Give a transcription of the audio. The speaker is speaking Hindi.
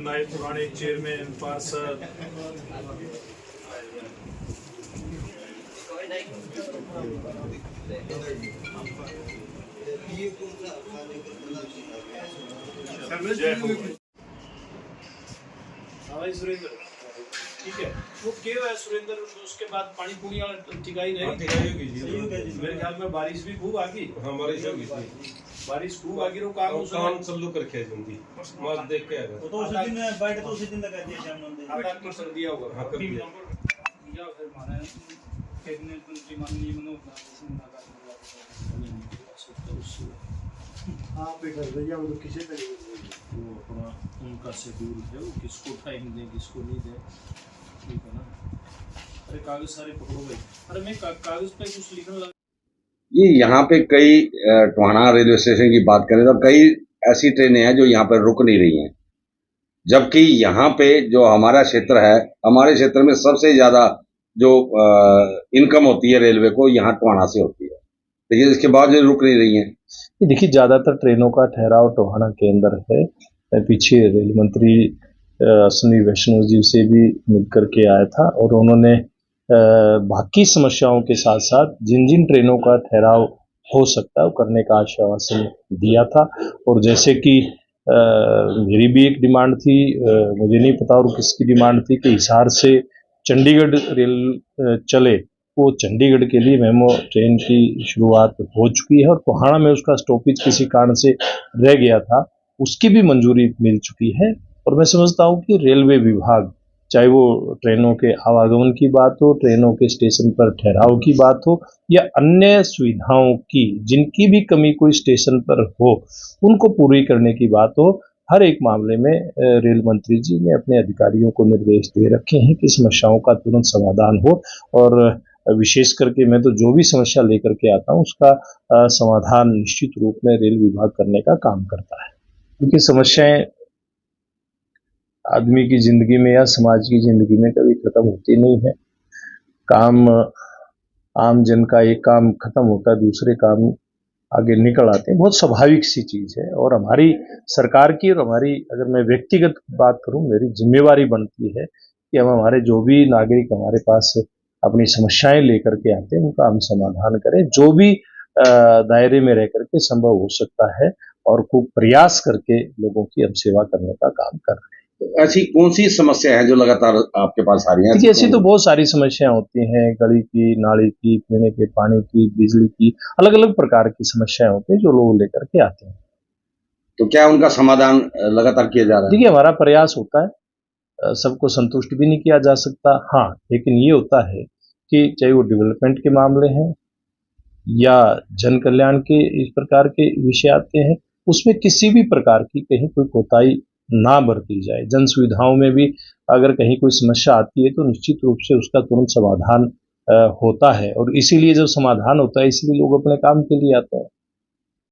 नए पुराने चेयरमैन पार्षद हाँ सुरेंद्र ठीक है वो क्यों है सुरेंद्र उसके बाद पानी पूरी वाला टिकाई नहीं मेरे ख्याल में बारिश भी खूब आ गई। हाँ बारिश होगी बारिश खूब आ गई वो काम चालू करके जल्दी मत देख के तो उस दिन बैठ तो उस दिन लगा दिया हमने आटा कर दिया होगा। हाँ कर दिया या फिर माने कैबिनेट मंत्री माननीय मनोहर हाँ पेटर भैया वो किसे करेंगे वो अपना उनका शेड्यूल है वो किसको टाइम दें किसको नहीं दें ठीक है ना। अरे कागज सारे पकड़ो भाई। अरे मैं कागज पे कुछ लिखने लगा। ये यहाँ पे कई टोहाना रेलवे स्टेशन की बात करें तो कई ऐसी ट्रेनें हैं जो यहाँ पर रुक नहीं रही हैं, जबकि यहाँ पे जो हमारा क्षेत्र है हमारे क्षेत्र में सबसे ज्यादा जो इनकम होती है रेलवे को यहाँ टोहाना से होती है, लेकिन इसके बाद रुक नहीं रही हैं। देखिए ज़्यादातर ट्रेनों का ठहराव टोहाना के अंदर है। पीछे रेल मंत्री अश्विनी वैष्णव जी से भी मिलकर के आया था और उन्होंने बाकी समस्याओं के साथ साथ जिन जिन ट्रेनों का ठहराव हो सकता है वो करने का आश्वासन दिया था। और जैसे कि मेरी भी एक डिमांड थी, मुझे नहीं पता और किसकी डिमांड थी कि हिसार से चंडीगढ़ रेल चले, वो चंडीगढ़ के लिए मेमो ट्रेन की शुरुआत हो चुकी है और टोहाना में उसका स्टॉपेज किसी कारण से रह गया था, उसकी भी मंजूरी मिल चुकी है। और मैं समझता हूँ कि रेलवे विभाग चाहे वो ट्रेनों के आवागमन की बात हो, ट्रेनों के स्टेशन पर ठहराव की बात हो या अन्य सुविधाओं की जिनकी भी कमी कोई स्टेशन पर हो उनको पूरी करने की बात हो, हर एक मामले में रेल मंत्री जी ने अपने अधिकारियों को निर्देश दे रखे हैं कि समस्याओं का तुरंत समाधान हो। और विशेष करके मैं तो जो भी समस्या लेकर के आता हूँ उसका समाधान निश्चित रूप में रेल विभाग करने का काम करता है, क्योंकि समस्याएं आदमी की जिंदगी में या समाज की जिंदगी में कभी खत्म होती नहीं है। काम आम जन का एक काम खत्म होता है, दूसरे काम आगे निकल आते हैं, बहुत स्वाभाविक सी चीज है। और हमारी सरकार की और हमारी अगर मैं व्यक्तिगत बात करूं, मेरी जिम्मेवारी बनती है कि हम हमारे जो भी नागरिक हमारे पास अपनी समस्याएं लेकर के आते हैं उनका हम समाधान करें, जो भी दायरे में रह करके संभव हो सकता है और खूब प्रयास करके लोगों की हम सेवा करने का काम कर रहे हैं। तो ऐसी कौन सी समस्या है जो लगातार आपके पास आ रही है? देखिए ऐसी तो बहुत सारी समस्याएं होती हैं, गली की, नाली की, पीने के पानी की, बिजली की, अलग अलग प्रकार की समस्याएं होती हैं जो लोग लेकर के आते हैं। तो क्या उनका समाधान लगातार किया जा रहा है? देखिए हमारा प्रयास होता है, सबको संतुष्ट भी नहीं किया जा सकता, हाँ, लेकिन ये होता है कि चाहे वो डेवलपमेंट के मामले हैं या जन कल्याण के इस प्रकार के विषय आते हैं, उसमें किसी भी प्रकार की कहीं कोई कोताही ना बरती जाए। जन सुविधाओं में भी अगर कहीं कोई समस्या आती है तो निश्चित रूप से उसका तुरंत समाधान होता है और इसीलिए जब समाधान होता है इसीलिए लोग अपने काम के लिए आते हैं।